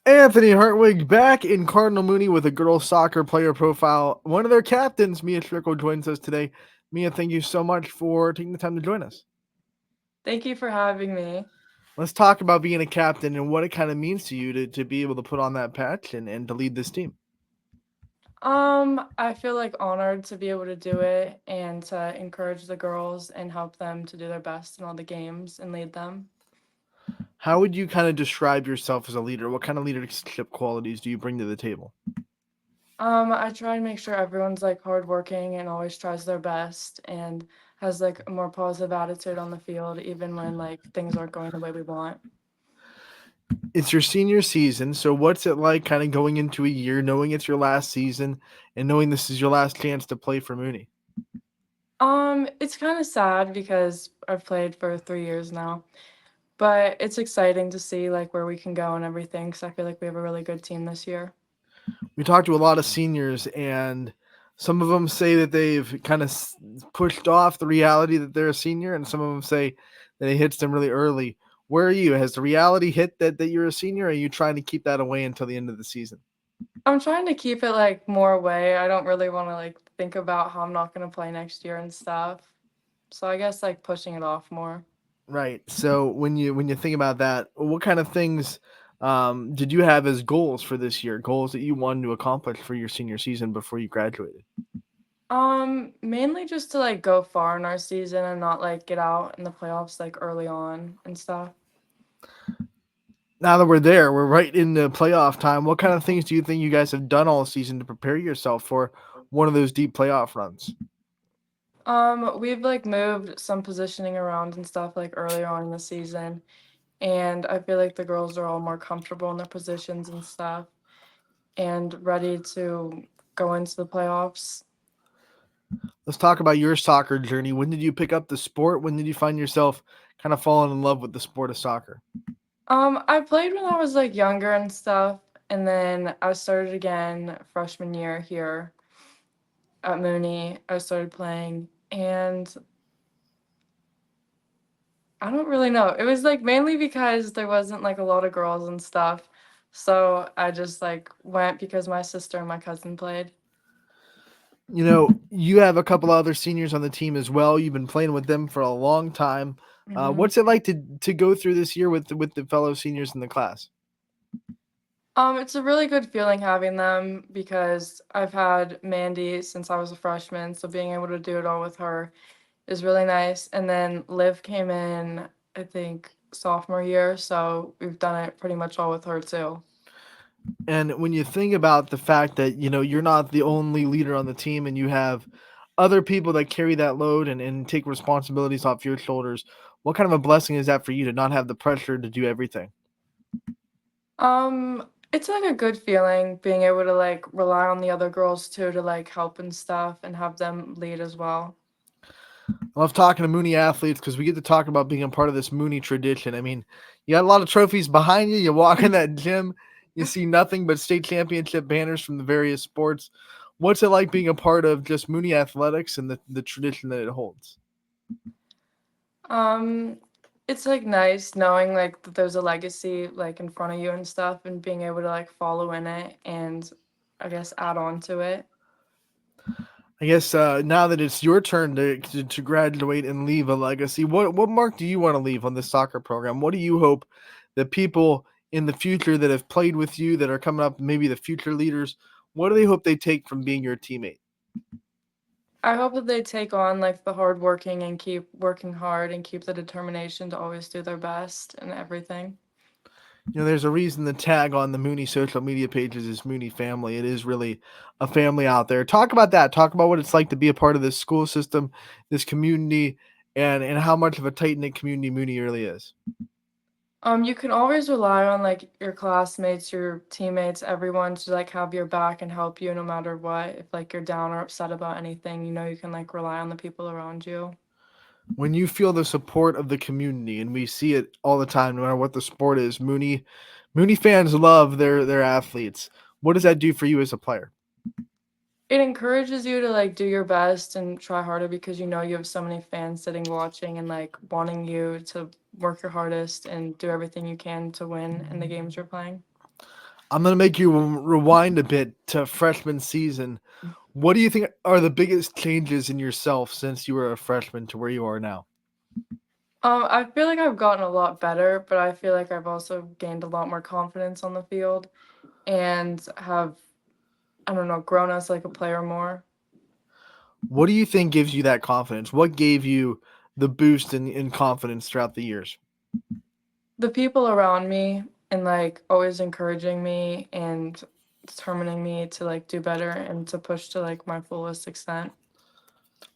Anthony Hartwig back in Cardinal Mooney with a girls soccer player profile. One of their captains, Mia Schrickel, joins us today. Mia, thank you so much for taking the time to join us. Thank you for having me. Let's talk about being a captain and what it kind of means to you to be able to put on that patch and to lead this team. I feel like honored to be able to do it and to encourage the girls and help them to do their best in all the games and lead them. How would you kind of describe yourself as a leader? What kind of leadership qualities do you bring to the table? I try and make sure everyone's like hardworking and always tries their best and has like a more positive attitude on the field, even when like things aren't going the way we want. It's your senior season, so what's it like kind of going into a year, knowing it's your last season and knowing this is your last chance to play for Mooney? It's kind of sad because I've played for 3 years now, but it's exciting to see like where we can go and everything because I feel like we have a really good team this year. We talked to a lot of seniors, and some of them say that they've kind of pushed off the reality that they're a senior, and some of them say that it hits them really early. Where are you? Has the reality hit that you're a senior? Or are you trying to keep that away until the end of the season? I'm trying to keep it like more away. I don't really want to like think about how I'm not going to play next year and stuff. So I guess like pushing it off more. Right. So when you think about that, what kind of things did you have as goals for this year? Goals that you wanted to accomplish for your senior season before you graduated? Mainly just to like go far in our season and not like get out in the playoffs like early on and stuff. Now that we're there, we're right in the playoff time. What kind of things do you think you guys have done all season to prepare yourself for one of those deep playoff runs? We've like moved some positioning around and stuff like earlier on in the season, and I feel like the girls are all more comfortable in their positions and stuff and ready to go into the playoffs. Let's talk about your soccer journey. When did you pick up the sport? When did you find yourself kind of falling in love with the sport of soccer? I played when I was like younger and stuff, and then I started again freshman year here at Mooney. I started playing, and I don't really know. It was like mainly because there wasn't like a lot of girls and stuff. So I just like went because my sister and my cousin played. You know, you have a couple other seniors on the team as well. You've been playing with them for a long time. hmm What's it like to go through this year with the fellow seniors in the class? It's a really good feeling having them because I've had Mandy since I was a freshman, so being able to do it all with her is really nice. And then Liv came in, I think, sophomore year, so we've done it pretty much all with her too. And when you think about the fact that you're not the only leader on the team, and you have other people that carry that load and take responsibilities off your shoulders, what kind of a blessing is that for you to not have the pressure to do everything? It's like a good feeling being able to like rely on the other girls too to like help and stuff and have them lead as well. I love talking to Mooney athletes because we get to talk about being a part of this Mooney tradition. I mean, you got a lot of trophies behind you. You walk in that gym, you see nothing but state championship banners from the various sports. What's it like being a part of just Mooney athletics and the tradition that it holds? Um, it's like nice knowing like that there's a legacy like in front of you and stuff and being able to like follow in it and I guess add on to it. I guess now that it's your turn to graduate and leave a legacy, what mark do you want to leave on this soccer program? What do you hope that people in the future that have played with you, that are coming up, maybe the future leaders, what do they hope they take from being your teammate? I hope that they take on like the hard working and keep working hard and keep the determination to always do their best and everything. There's a reason the tag on the Mooney social media pages is Mooney family. It is really a family out there. Talk about that. Talk about what it's like to be a part of this school system, this community, and how much of a tight knit community Mooney really is. You can always rely on like your classmates, your teammates, everyone to like have your back and help you no matter what. If like you're down or upset about anything, you know you can like rely on the people around you. When you feel the support of the community, and we see it all the time, no matter what the sport is, Mooney fans love their athletes. What does that do for you as a player? It encourages you to like do your best and try harder because you know you have so many fans sitting watching and like wanting you to work your hardest and do everything you can to win in the games you're playing. I'm gonna make you rewind a bit to freshman season. What do you think are the biggest changes in yourself since you were a freshman to where you are now? I feel like I've gotten a lot better, but I feel like I've also gained a lot more confidence on the field and have, I don't know, grown as like a player more. What do you think gives you that confidence? What gave you the boost in confidence throughout the years? The people around me and like always encouraging me and determining me to like do better and to push to like my fullest extent.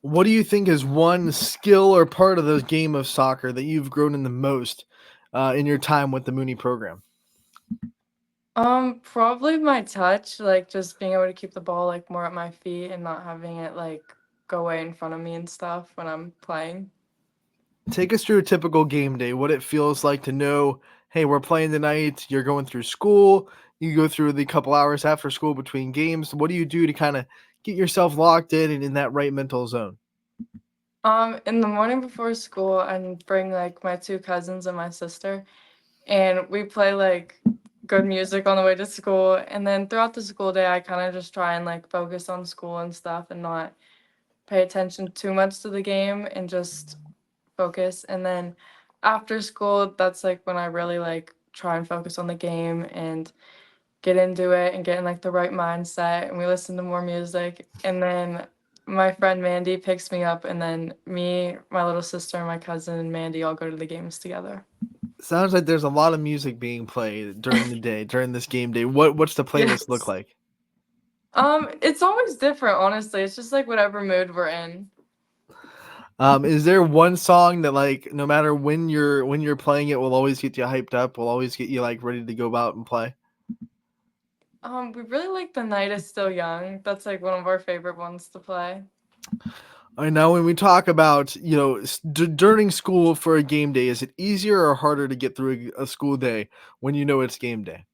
What do you think is one skill or part of the game of soccer that you've grown in the most in your time with the Mooney program? Probably my touch, like just being able to keep the ball like more at my feet and not having it like go away in front of me and stuff when I'm playing. Take us through a typical game day, what it feels like to know, hey, we're playing tonight, you're going through school, you go through the couple hours after school between games. What do you do to kind of get yourself locked in and in that right mental zone? In the morning before school, I bring like my two cousins and my sister, and we play like good music on the way to school. And then throughout the school day, I kind of just try and like focus on school and stuff and not pay attention too much to the game and just focus. And then after school, that's like when I really like try and focus on the game and get into it and get in like the right mindset. And we listen to more music. And then my friend Mandy picks me up, and then me, my little sister, and my cousin and Mandy all go to the games together. Sounds like there's a lot of music being played during the day, during this game day. What's the playlist look Yes. like? It's always different, honestly. It's just like whatever mood we're in. Is there one song that like no matter when you're playing it will always get you hyped up, will always get you like ready to go out and play? We really like The Night Is Still Young. That's like one of our favorite ones to play. I know when we talk about, during school for a game day, is it easier or harder to get through a school day when you know it's game day?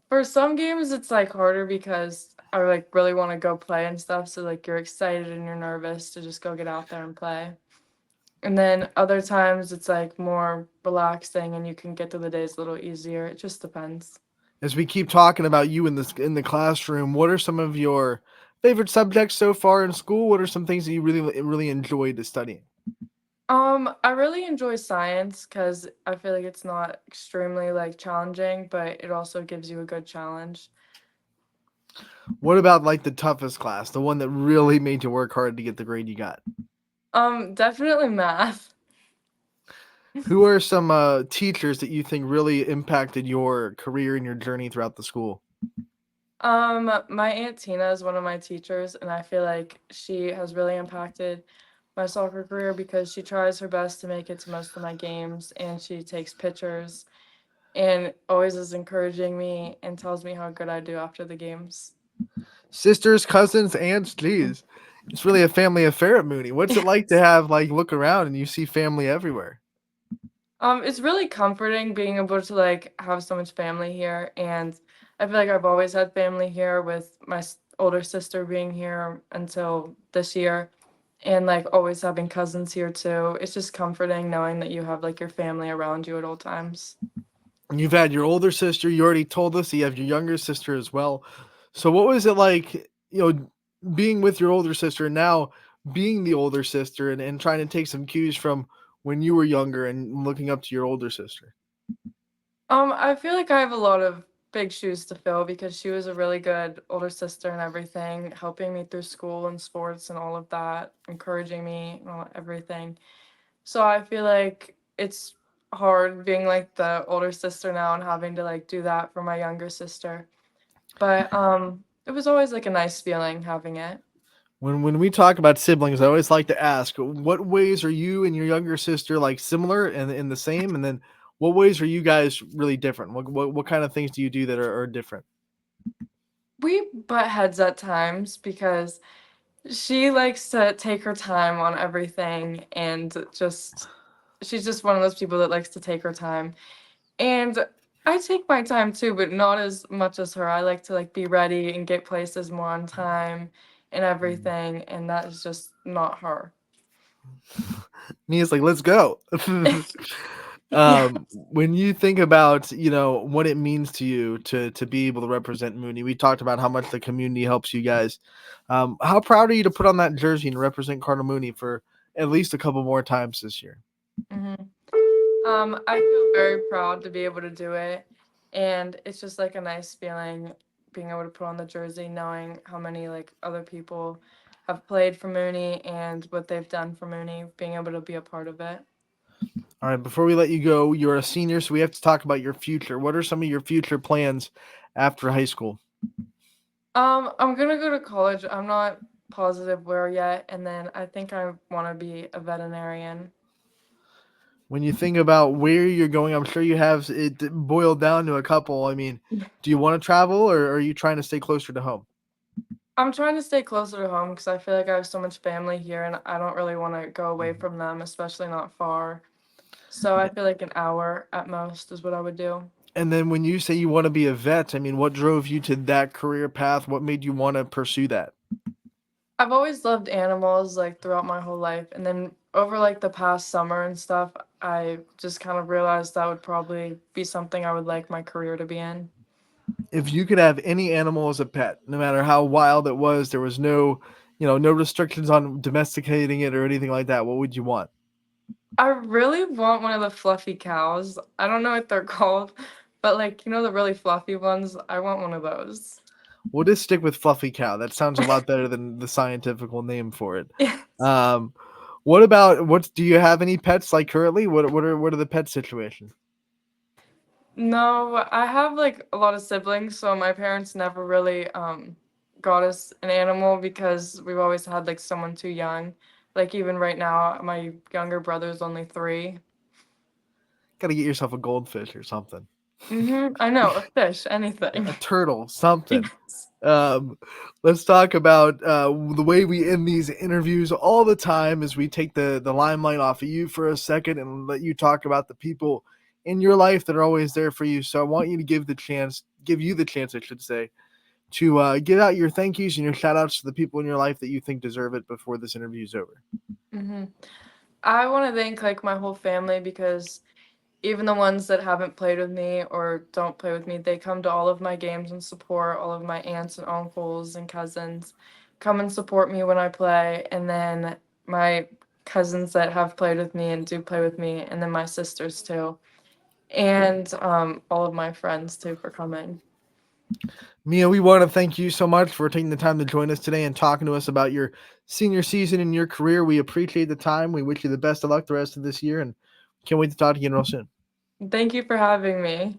For some games, it's like harder because I like really want to go play and stuff. So like you're excited and you're nervous to just go get out there and play. And then other times it's like more relaxing and you can get through the days a little easier. It just depends. As we keep talking about you in the classroom, what are some of your favorite subjects so far in school? What are some things that you really enjoyed studying? I really enjoy science because I feel like it's not extremely like challenging, but it also gives you a good challenge. What about like the toughest class, the one that really made you work hard to get the grade you got? Definitely math. Who are some teachers that you think really impacted your career and your journey throughout the school? My Aunt Tina is one of my teachers, and I feel like she has really impacted my soccer career because she tries her best to make it to most of my games and she takes pictures and always is encouraging me and tells me how good I do after the games. Sisters, cousins, aunts, geez. It's really a family affair at Mooney. What's it like to Yes. have like look around and you see family everywhere? It's really comforting being able to like have so much family here, and I feel like I've always had family here with my older sister being here until this year, and like always having cousins here too. It's just comforting knowing that you have like your family around you at all times. You've had your older sister, you already told us you have your younger sister as well. So what was it like, being with your older sister and now being the older sister and trying to take some cues from when you were younger and looking up to your older sister? I feel like I have a lot of big shoes to fill because she was a really good older sister and everything, helping me through school and sports and all of that, encouraging me and everything. So I feel like it's hard being like the older sister now and having to like do that for my younger sister. But it was always like a nice feeling having it. When we talk about siblings, I always like to ask, what ways are you and your younger sister like similar and in the same? And then what ways are you guys really different? What kind of things do you do that are different? We butt heads at times because she likes to take her time on everything and just she's just one of those people that likes to take her time. And I take my time too, but not as much as her. I like to like be ready and get places more on time and everything, and that is just not her. Mia's like, let's go. When you think about, what it means to you to be able to represent Mooney, we talked about how much the community helps you guys. How proud are you to put on that jersey and represent Cardinal Mooney for at least a couple more times this year? hmm I feel very proud to be able to do it, and it's just like a nice feeling being able to put on the jersey, knowing how many like other people have played for Mooney and what they've done for Mooney, being able to be a part of it. All right, before we let you go, you're a senior, so we have to talk about your future. What are some of your future plans after high school? I'm gonna go to college. I'm not positive where yet, and then I think I want to be a veterinarian. When you think about where you're going, I'm sure you have it boiled down to a couple. I mean, do you want to travel or are you trying to stay closer to home? I'm trying to stay closer to home because I feel like I have so much family here, and I don't really want to go away Mhm. from them, especially not far. So I feel like an hour at most is what I would do. And then when you say you want to be a vet, I mean, what drove you to that career path? What made you want to pursue that? I've always loved animals like throughout my whole life, and then over like the past summer and stuff, I just kind of realized that would probably be something I would like my career to be in. If you could have any animal as a pet, no matter how wild it was, there was no restrictions on domesticating it or anything like that, what would you want? I really want one of the fluffy cows. I don't know what they're called, but like, the really fluffy ones, I want one of those. We'll just stick with fluffy cow. That sounds a lot better than the scientific name for it. Yes. Um, what about what? Do you have any pets like currently? What are the pet situations? No, I have like a lot of siblings, so my parents never really got us an animal because we've always had like someone too young. Like even right now, my younger brother's only 3. Got to get yourself a goldfish or something, I know, a fish, anything. a turtle, something. Yes. Um, let's talk about the way we end these interviews all the time is we take the limelight off of you for a second and let you talk about the people in your life that are always there for you. So I want you to give you the chance, I should say, to give out your thank yous and your shout outs to the people in your life that you think deserve it before this interview is over. hmm I want to thank like my whole family because even the ones that haven't played with me or don't play with me, they come to all of my games and support all of my aunts and uncles and cousins come and support me when I play. And then my cousins that have played with me and do play with me, and then my sisters too. And all of my friends too for coming. Mia, we want to thank you so much for taking the time to join us today and talking to us about your senior season and your career. We appreciate the time. We wish you the best of luck the rest of this year and can't wait to talk to you again real soon. Thank you for having me.